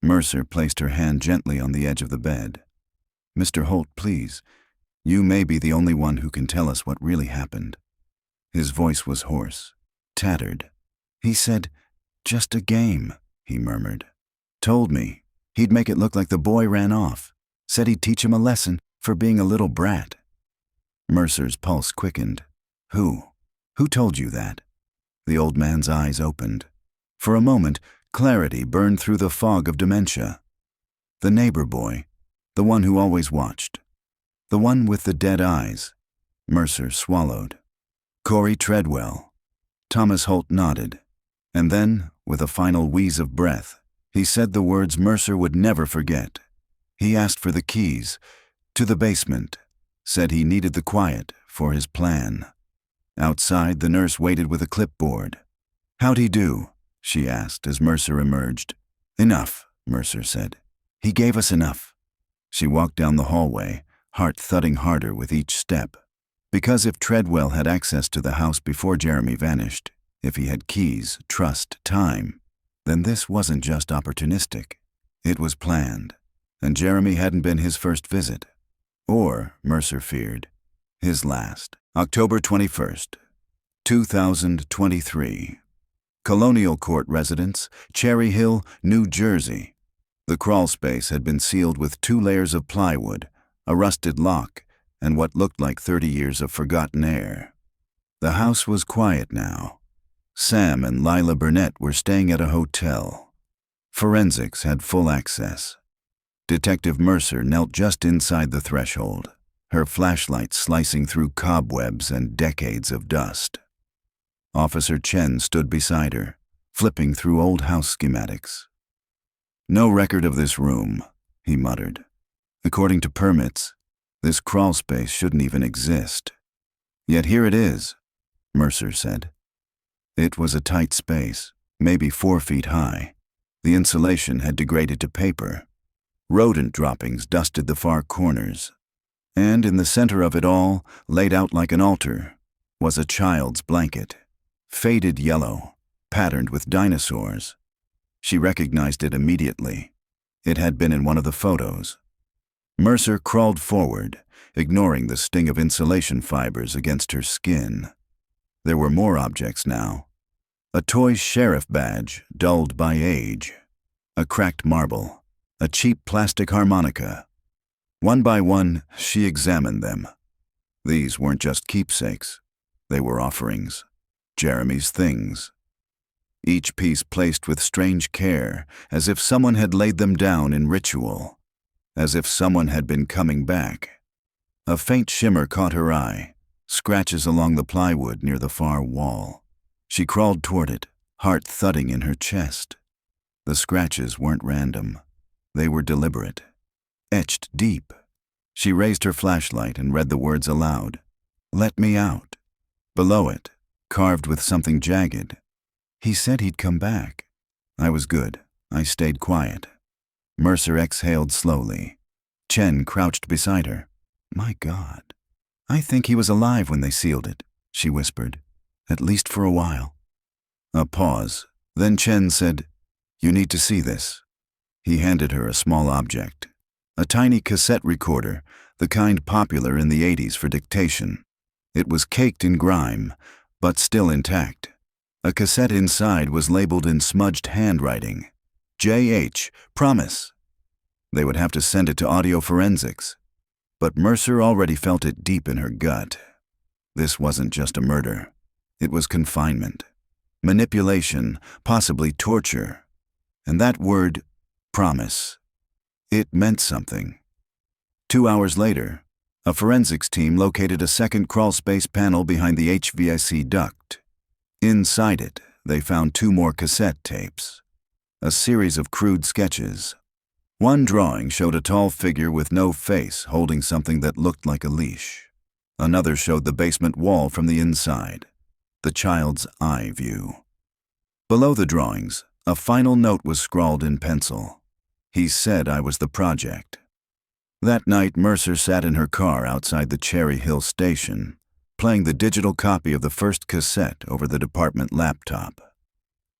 Mercer placed her hand gently on the edge of the bed. "Mr. Holt, please. You may be the only one who can tell us what really happened." His voice was hoarse, tattered. "He said, 'Just a game,'" he murmured. "Told me he'd make it look like the boy ran off. Said he'd teach him a lesson for being a little brat." Mercer's pulse quickened. Who told you that?" The old man's eyes opened. For a moment, clarity burned through the fog of dementia. "The neighbor boy, the one who always watched. The one with the dead eyes." Mercer swallowed. "Corey Treadwell." Thomas Holt nodded. And then, with a final wheeze of breath, he said the words Mercer would never forget. He asked for the keys to the basement, said he needed the quiet for his plan. Outside, the nurse waited with a clipboard. "How'd he do?" she asked as Mercer emerged. "Enough," Mercer said. "He gave us enough." She walked down the hallway, heart thudding harder with each step. Because if Treadwell had access to the house before Jeremy vanished, if he had keys, trust, time, then this wasn't just opportunistic. It was planned, and Jeremy hadn't been his first visit. Or, Mercer feared, his last. October 21st, 2023. Colonial Court Residence, Cherry Hill, New Jersey. The crawl space had been sealed with 2 layers of plywood, a rusted lock, and what looked like 30 years of forgotten air. The house was quiet now. Sam and Lila Burnett were staying at a hotel. Forensics had full access. Detective Mercer knelt just inside the threshold, her flashlight slicing through cobwebs and decades of dust. Officer Chen stood beside her, flipping through old house schematics. "No record of this room," he muttered. According to permits, this crawl space shouldn't even exist. Yet here it is, Mercer said. It was a tight space, maybe 4 feet high. The insulation had degraded to paper. Rodent droppings dusted the far corners. And in the center of it all, laid out like an altar, was a child's blanket, faded yellow, patterned with dinosaurs. She recognized it immediately. It had been in one of the photos. Mercer crawled forward, ignoring the sting of insulation fibers against her skin. There were more objects now. A toy sheriff badge, dulled by age. A cracked marble. A cheap plastic harmonica. One by one, she examined them. These weren't just keepsakes. They were offerings. Jeremy's things. Each piece placed with strange care, as if someone had laid them down in ritual. As if someone had been coming back. A faint shimmer caught her eye, scratches along the plywood near the far wall. She crawled toward it, heart thudding in her chest. The scratches weren't random. They were deliberate, etched deep. She raised her flashlight and read the words aloud. "Let me out." Below it, carved with something jagged. "He said he'd come back." I was good. I stayed quiet. Mercer exhaled slowly. Chen crouched beside her. "My God. I think he was alive when they sealed it," she whispered. "At least for a while." A pause. Then Chen said, "You need to see this." He handed her a small object. A tiny cassette recorder, the kind popular in the 80s for dictation. It was caked in grime, but still intact. A cassette inside was labeled in smudged handwriting. J.H. Promise. They would have to send it to audio forensics. But Mercer already felt it deep in her gut. This wasn't just a murder. It was confinement. Manipulation, possibly torture. And that word, promise. It meant something. 2 hours later, a forensics team located a second crawlspace panel behind the HVAC duct. Inside it, they found 2 more cassette tapes. A series of crude sketches. One drawing showed a tall figure with no face holding something that looked like a leash. Another showed the basement wall from the inside, the child's eye view. Below the drawings, a final note was scrawled in pencil. "He said I was the project." That night, Mercer sat in her car outside the Cherry Hill station, playing the digital copy of the first cassette over the department laptop.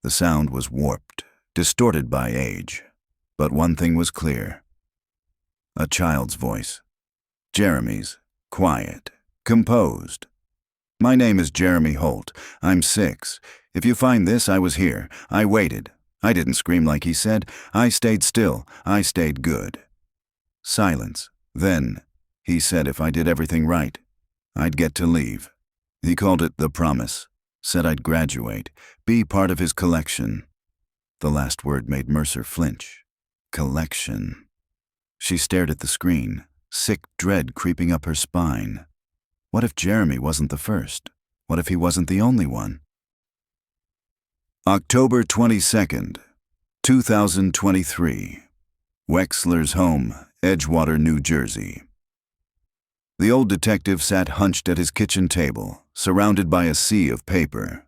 The sound was warped, distorted by age. But one thing was clear. A child's voice. Jeremy's, quiet, composed. "My name is Jeremy Holt. I'm 6. If you find this, I was here. I waited. I didn't scream like he said. I stayed still. I stayed good." Silence. Then, he said if I did everything right, I'd get to leave. He called it the promise. Said I'd graduate, be part of his collection. The last word made Mercer flinch. Collection. She stared at the screen, sick dread creeping up her spine. What if Jeremy wasn't the first? What if he wasn't the only one? October 22nd, 2023. Wexler's home, Edgewater, New Jersey. The old detective sat hunched at his kitchen table, surrounded by a sea of paper.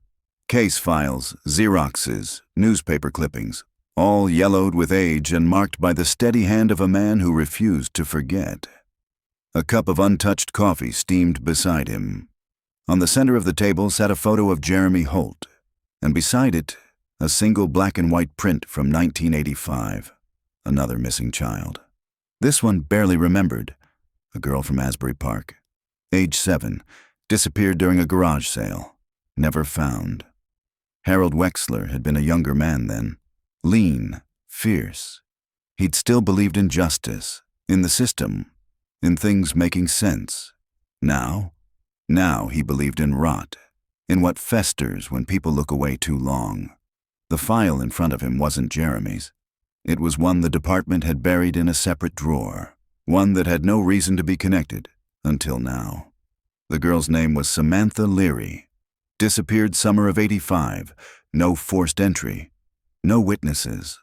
Case files, Xeroxes, newspaper clippings, all yellowed with age and marked by the steady hand of a man who refused to forget. A cup of untouched coffee steamed beside him. On the center of the table sat a photo of Jeremy Holt, and beside it, a single black and white print from 1985. Another missing child. This one barely remembered. A girl from Asbury Park. Age 7, disappeared during a garage sale. Never found. Harold Wexler had been a younger man then. Lean, fierce. He'd still believed in justice, in the system, in things making sense. Now he believed in rot, in what festers when people look away too long. The file in front of him wasn't Jeremy's. It was one the department had buried in a separate drawer, one that had no reason to be connected, until now. The girl's name was Samantha Leary. Disappeared summer of '85, no forced entry. No witnesses.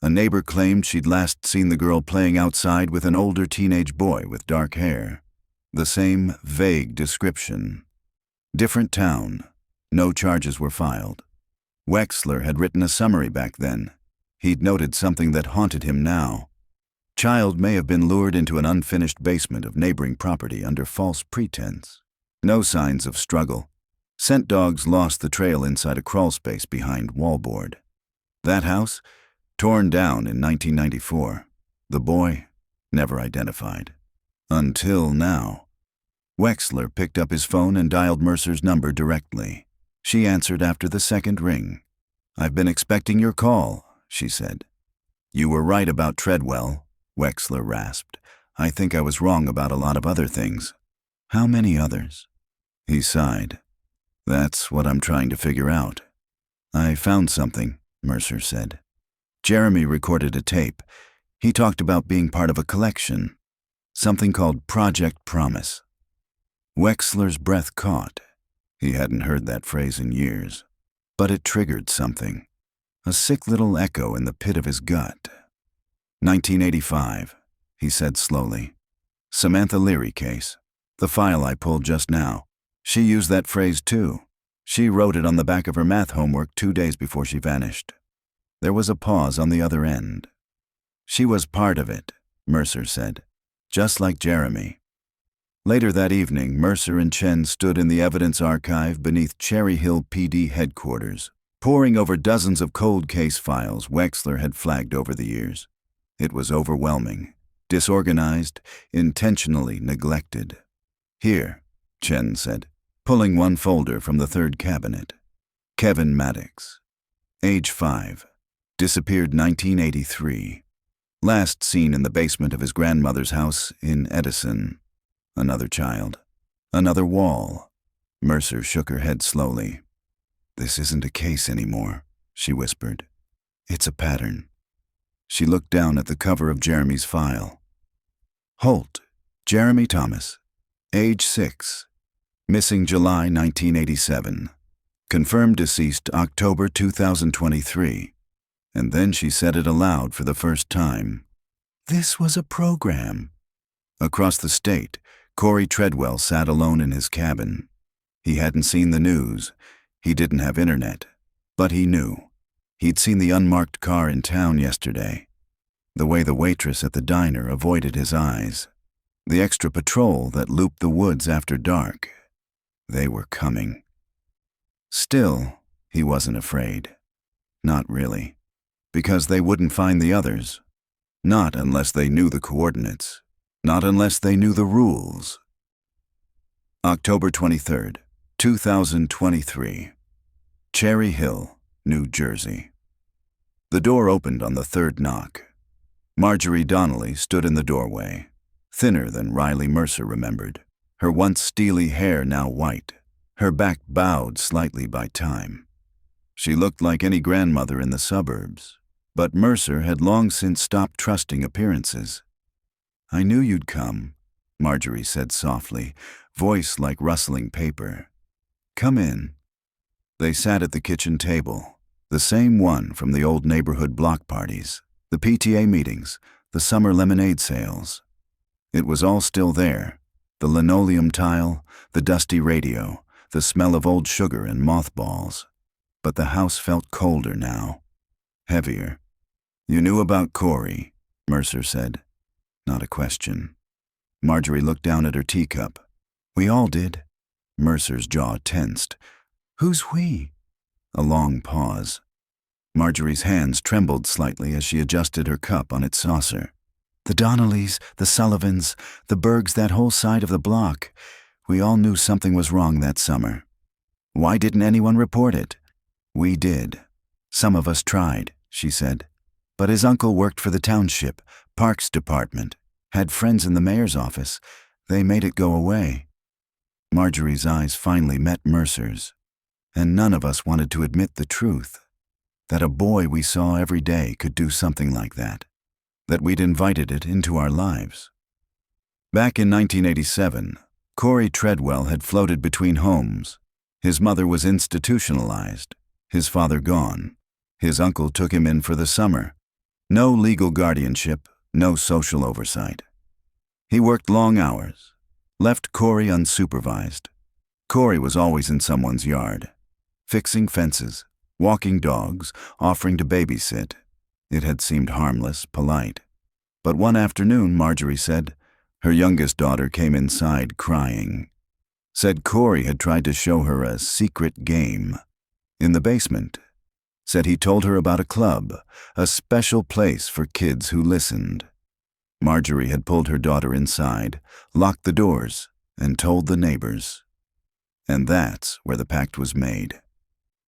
A neighbor claimed she'd last seen the girl playing outside with an older teenage boy with dark hair. The same vague description. Different town. No charges were filed. Wexler had written a summary back then. He'd noted something that haunted him now. Child may have been lured into an unfinished basement of neighboring property under false pretense. No signs of struggle. Scent dogs lost the trail inside a crawlspace behind wallboard. That house? Torn down in 1994. The boy? Never identified. Until now. Wexler picked up his phone and dialed Mercer's number directly. She answered after the second ring. "I've been expecting your call," she said. "You were right about Treadwell," Wexler rasped. "I think I was wrong about a lot of other things." "How many others?" He sighed. "That's what I'm trying to figure out." "I found something," Mercer said. Jeremy recorded a tape. He talked about being part of a collection, something called Project Promise. Wexler's breath caught. He hadn't heard that phrase in years, but it triggered something, a sick little echo in the pit of his gut. 1985, he said slowly. Samantha Leary case. The file I pulled just now. She used that phrase too. She wrote it on the back of her math homework 2 days before she vanished. There was a pause on the other end. "She was part of it," Mercer said, "just like Jeremy." Later that evening, Mercer and Chen stood in the evidence archive beneath Cherry Hill PD headquarters, poring over dozens of cold case files Wexler had flagged over the years. It was overwhelming, disorganized, intentionally neglected. "Here," Chen said, pulling one folder from the third cabinet. Kevin Maddox. Age 5. Disappeared 1983. Last seen in the basement of his grandmother's house in Edison. Another child. Another wall. Mercer shook her head slowly. "This isn't a case anymore," she whispered. "It's a pattern." She looked down at the cover of Jeremy's file. Holt, Jeremy Thomas. Age 6. Missing July 1987. Confirmed deceased October 2023. And then she said it aloud for the first time. This was a program. Across the state, Corey Treadwell sat alone in his cabin. He hadn't seen the news. He didn't have internet. But he knew. He'd seen the unmarked car in town yesterday. The way the waitress at the diner avoided his eyes. The extra patrol that looped the woods after dark. They were coming. Still, he wasn't afraid. Not really. Because they wouldn't find the others. Not unless they knew the coordinates. Not unless they knew the rules. October 23rd, 2023. Cherry Hill, New Jersey. The door opened on the third knock. Marjorie Donnelly stood in the doorway, thinner than Riley Mercer remembered, her once steely hair now white, her back bowed slightly by time. She looked like any grandmother in the suburbs, but Mercer had long since stopped trusting appearances. "I knew you'd come," Marjorie said softly, voice like rustling paper. "Come in." They sat at the kitchen table, the same one from the old neighborhood block parties, the PTA meetings, the summer lemonade sales. It was all still there, the linoleum tile, the dusty radio, the smell of old sugar and mothballs. But the house felt colder now, heavier. "You knew about Corey," Mercer said. Not a question. Marjorie looked down at her teacup. "We all did." Mercer's jaw tensed. "Who's we?" A long pause. Marjorie's hands trembled slightly as she adjusted her cup on its saucer. "The Donnellys, the Sullivans, the Bergs, that whole side of the block. We all knew something was wrong that summer. Why didn't anyone report it?" "We did. Some of us tried," she said. "But his uncle worked for the township, parks department, had friends in the mayor's office. They made it go away." Marjorie's eyes finally met Mercer's. "And none of us wanted to admit the truth. That a boy we saw every day could do something like that. That we'd invited it into our lives." Back in 1987, Corey Treadwell had floated between homes. His mother was institutionalized, his father gone. His uncle took him in for the summer. No legal guardianship, no social oversight. He worked long hours, left Corey unsupervised. Corey was always in someone's yard, fixing fences, walking dogs, offering to babysit. It had seemed harmless, polite. But one afternoon, Marjorie said, her youngest daughter came inside crying. Said Corey had tried to show her a secret game in the basement. Said he told her about a club, a special place for kids who listened. Marjorie had pulled her daughter inside, locked the doors, and told the neighbors. And that's where the pact was made.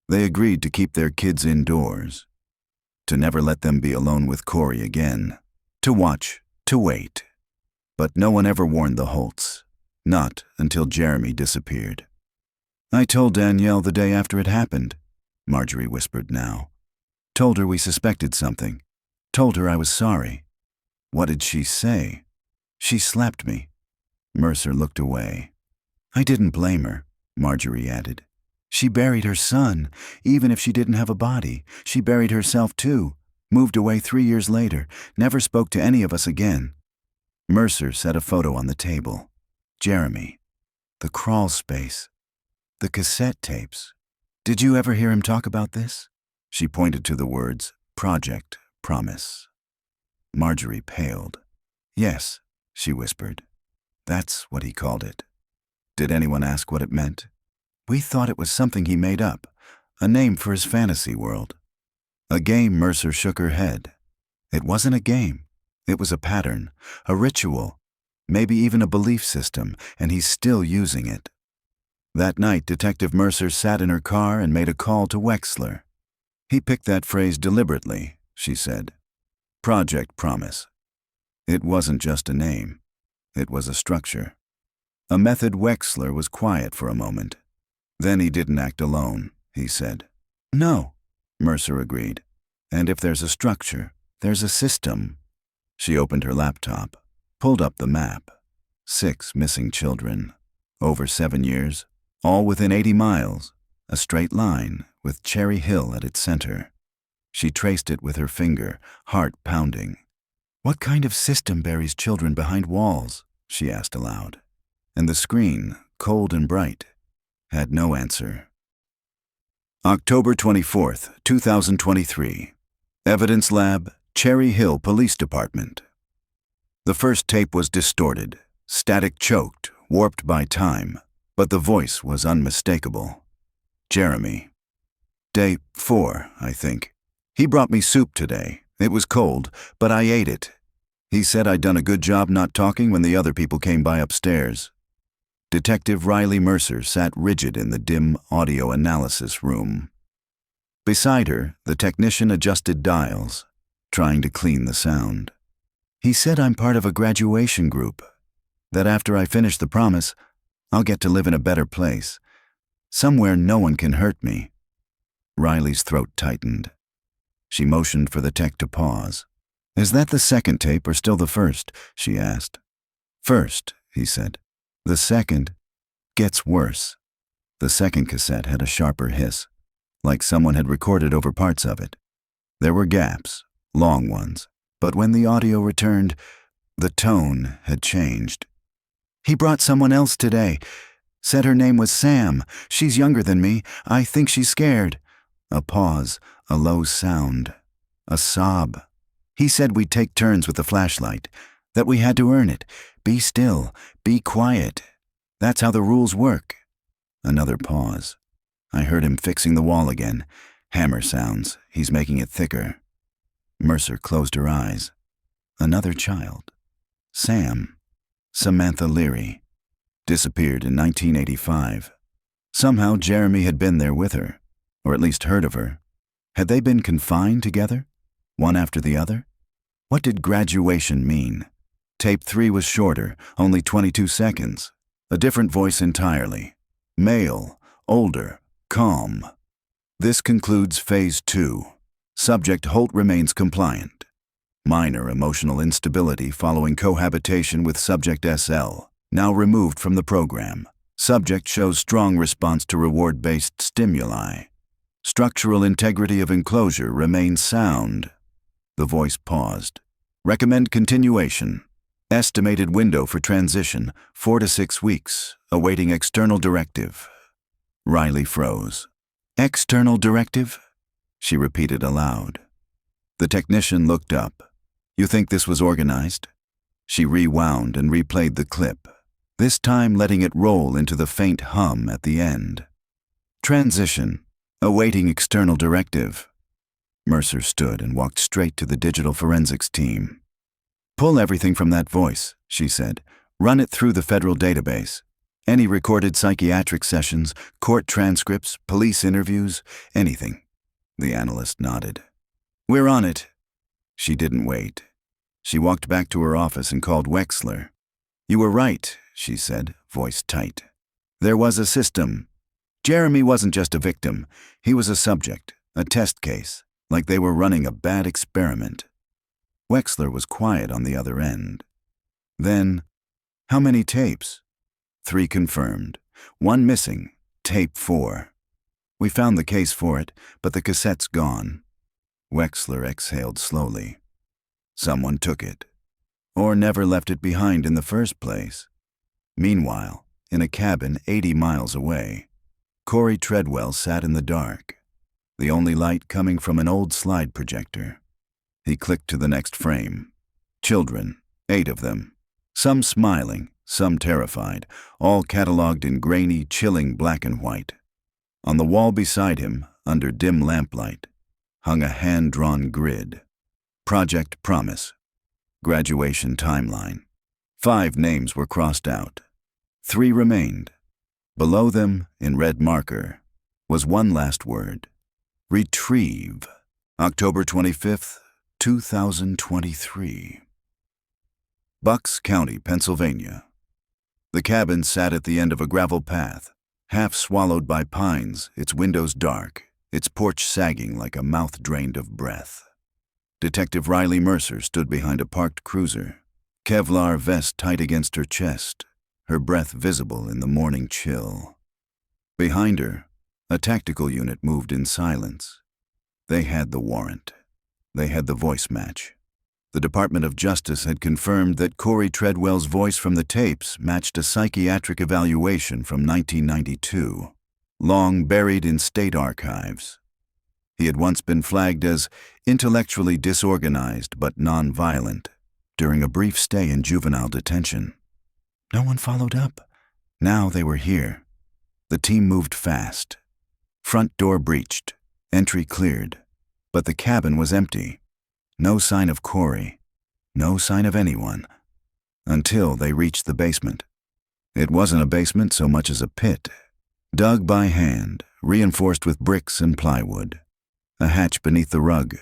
They agreed to keep their kids indoors, to never let them be alone with Corey again, to watch, to wait. But no one ever warned the Holts, not until Jeremy disappeared. I told Danielle the day after it happened, Marjorie whispered now. Told her we suspected something. Told her I was sorry. What did she say? She slapped me. Mercer looked away. I didn't blame her, Marjorie added. She buried her son, even if she didn't have a body. She buried herself too, moved away 3 years later, never spoke to any of us again. Mercer set a photo on the table. Jeremy. The crawl space. The cassette tapes. Did you ever hear him talk about this? She pointed to the words, Project, Promise. Marjorie paled. Yes, she whispered. That's what he called it. Did anyone ask what it meant? We thought it was something he made up, a name for his fantasy world. A game. Mercer shook her head. It wasn't a game. It was a pattern, a ritual, maybe even a belief system, and he's still using it. That night, Detective Mercer sat in her car and made a call to Wexler. He picked that phrase deliberately, she said. Project Promise. It wasn't just a name. It was a structure. A method. Wexler was quiet for a moment. Then he didn't act alone, he said. No, Mercer agreed. And if there's a structure, there's a system. She opened her laptop, pulled up the map. 6 missing children. Over 7 years, all within 80 miles. A straight line with Cherry Hill at its center. She traced it with her finger, heart pounding. What kind of system buries children behind walls? She asked aloud. And the screen, cold and bright, had no answer. October 24th, 2023. Evidence Lab, Cherry Hill Police Department. The first tape was distorted, static choked, warped by time, but the voice was unmistakable. Jeremy. Day 4, I think. He brought me soup today. It was cold, but I ate it. He said I'd done a good job not talking when the other people came by upstairs. Detective Riley Mercer sat rigid in the dim audio analysis room. Beside her, the technician adjusted dials, trying to clean the sound. He said I'm part of a graduation group, that after I finish the promise, I'll get to live in a better place, somewhere no one can hurt me. Riley's throat tightened. She motioned for the tech to pause. Is that the second tape or still the first? She asked. First, he said. The second gets worse. The second cassette had a sharper hiss, like someone had recorded over parts of it. There were gaps, long ones, but when the audio returned, the tone had changed. He brought someone else today. Said her name was Sam. She's younger than me. I think she's scared. A pause, a low sound, a sob. He said we'd take turns with the flashlight, that we had to earn it. Be still, be quiet. That's how the rules work. Another pause. I heard him fixing the wall again. Hammer sounds. He's making it thicker. Mercer closed her eyes. Another child. Sam. Samantha Leary. Disappeared in 1985. Somehow Jeremy had been there with her, or at least heard of her. Had they been confined together, one after the other? What did graduation mean? Tape 3 was shorter, only 22 seconds. A different voice entirely. Male, older, calm. This concludes Phase 2. Subject Holt remains compliant. Minor emotional instability following cohabitation with Subject SL, now removed from the program. Subject shows strong response to reward-based stimuli. Structural integrity of enclosure remains sound. The voice paused. Recommend continuation. Estimated window for transition, 4 to 6 weeks, awaiting external directive. Riley froze. External directive? She repeated aloud. The technician looked up. You think this was organized? She rewound and replayed the clip, this time letting it roll into the faint hum at the end. Transition. Awaiting external directive. Mercer stood and walked straight to the digital forensics team. Pull everything from that voice, she said. Run it through the federal database. Any recorded psychiatric sessions, court transcripts, police interviews, anything. The analyst nodded. We're on it. She didn't wait. She walked back to her office and called Wexler. You were right, she said, voice tight. There was a system. Jeremy wasn't just a victim. He was a subject, a test case, like they were running a bad experiment. Wexler was quiet on the other end. Then, how many tapes? 3 confirmed. 1 missing, tape 4. We found the case for it, but the cassette's gone. Wexler exhaled slowly. Someone took it, or never left it behind in the first place. Meanwhile, in a cabin 80 miles away, Corey Treadwell sat in the dark, the only light coming from an old slide projector. He clicked to the next frame. Children, 8 of them, some smiling, some terrified, all catalogued in grainy, chilling black and white. On the wall beside him, under dim lamplight, hung a hand-drawn grid. Project Promise. Graduation timeline. 5 names were crossed out. 3 remained. Below them, in red marker, was one last word. Retrieve. October 25th, 2023. Bucks County, Pennsylvania. The cabin sat at the end of a gravel path, half swallowed by pines, its windows dark, its porch sagging like a mouth drained of breath. Detective Riley Mercer stood behind a parked cruiser, Kevlar vest tight against her chest, her breath visible in the morning chill. Behind her, a tactical unit moved in silence. They had the warrant. They had the voice match. The Department of Justice had confirmed that Corey Treadwell's voice from the tapes matched a psychiatric evaluation from 1992, long buried in state archives. He had once been flagged as intellectually disorganized but nonviolent during a brief stay in juvenile detention. No one followed up. Now they were here. The team moved fast. Front door breached, entry cleared, but the cabin was empty. No sign of Corey, no sign of anyone, until they reached the basement. It wasn't a basement so much as a pit, dug by hand, reinforced with bricks and plywood. A hatch beneath the rug,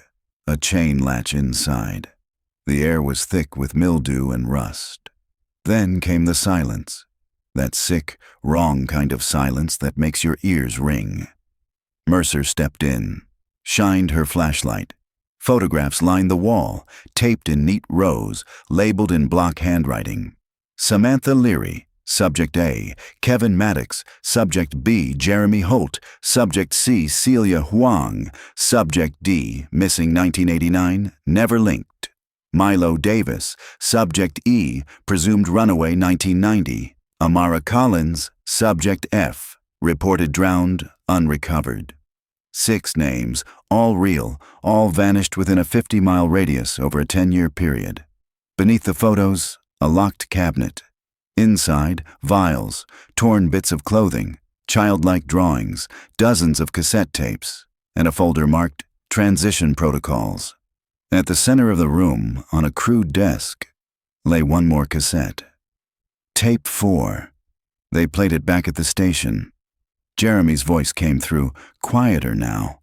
a chain latch inside. The air was thick with mildew and rust. Then came the silence, that sick, wrong kind of silence that makes your ears ring. Mercer stepped in, shined her flashlight. Photographs lined the wall, taped in neat rows, labeled in block handwriting. Samantha Leary, Subject A, Kevin Maddox, Subject B, Jeremy Holt, Subject C, Celia Huang, Subject D, missing 1989, never linked. Milo Davis, Subject E, presumed runaway 1990. Amara Collins, Subject F, reported drowned, unrecovered. 6 names, all real, all vanished within a 50-mile radius over a 10-year period. Beneath the photos, a locked cabinet. Inside, vials, torn bits of clothing, childlike drawings, dozens of cassette tapes, and a folder marked Transition Protocols. At the center of the room, on a crude desk, lay one more cassette. Tape 4. They played it back at the station. Jeremy's voice came through, quieter now,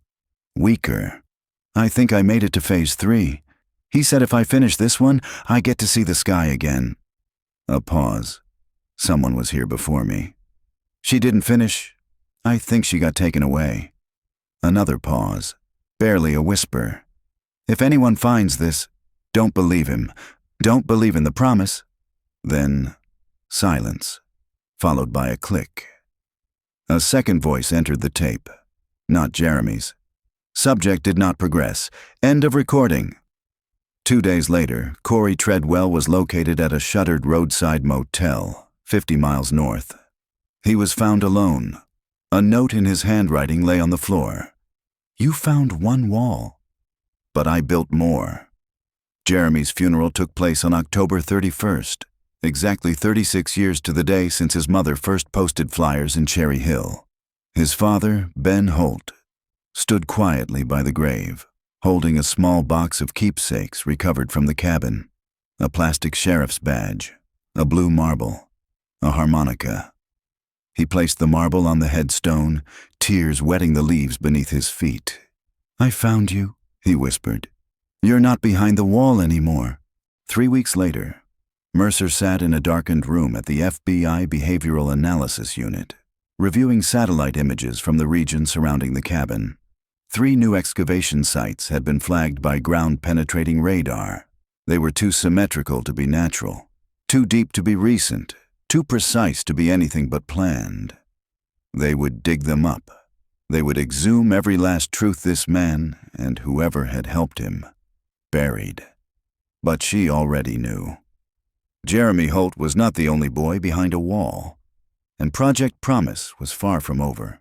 weaker. I think I made it to phase 3. He said if I finish this one, I get to see the sky again. A pause. Someone was here before me. She didn't finish. I think she got taken away. Another pause. Barely a whisper. If anyone finds this, don't believe him. Don't believe in the promise. Then, silence, followed by a click. A second voice entered the tape. Not Jeremy's. Subject did not progress. End of recording. 2 days later, Corey Treadwell was located at a shuttered roadside motel, 50 miles north. He was found alone. A note in his handwriting lay on the floor. "You found one wall, but I built more." Jeremy's funeral took place on October 31st, exactly 36 years to the day since his mother first posted flyers in Cherry Hill. His father, Ben Holt, stood quietly by the grave, holding a small box of keepsakes recovered from the cabin: a plastic sheriff's badge, a blue marble, a harmonica. He placed the marble on the headstone, tears wetting the leaves beneath his feet. "I found you," he whispered. "You're not behind the wall anymore." 3 weeks later, Mercer sat in a darkened room at the FBI Behavioral Analysis Unit, reviewing satellite images from the region surrounding the cabin. 3 new excavation sites had been flagged by ground-penetrating radar. They were too symmetrical to be natural, too deep to be recent, too precise to be anything but planned. They would dig them up. They would exhume every last truth this man, and whoever had helped him, buried. But she already knew. Jeremy Holt was not the only boy behind a wall, and Project Promise was far from over.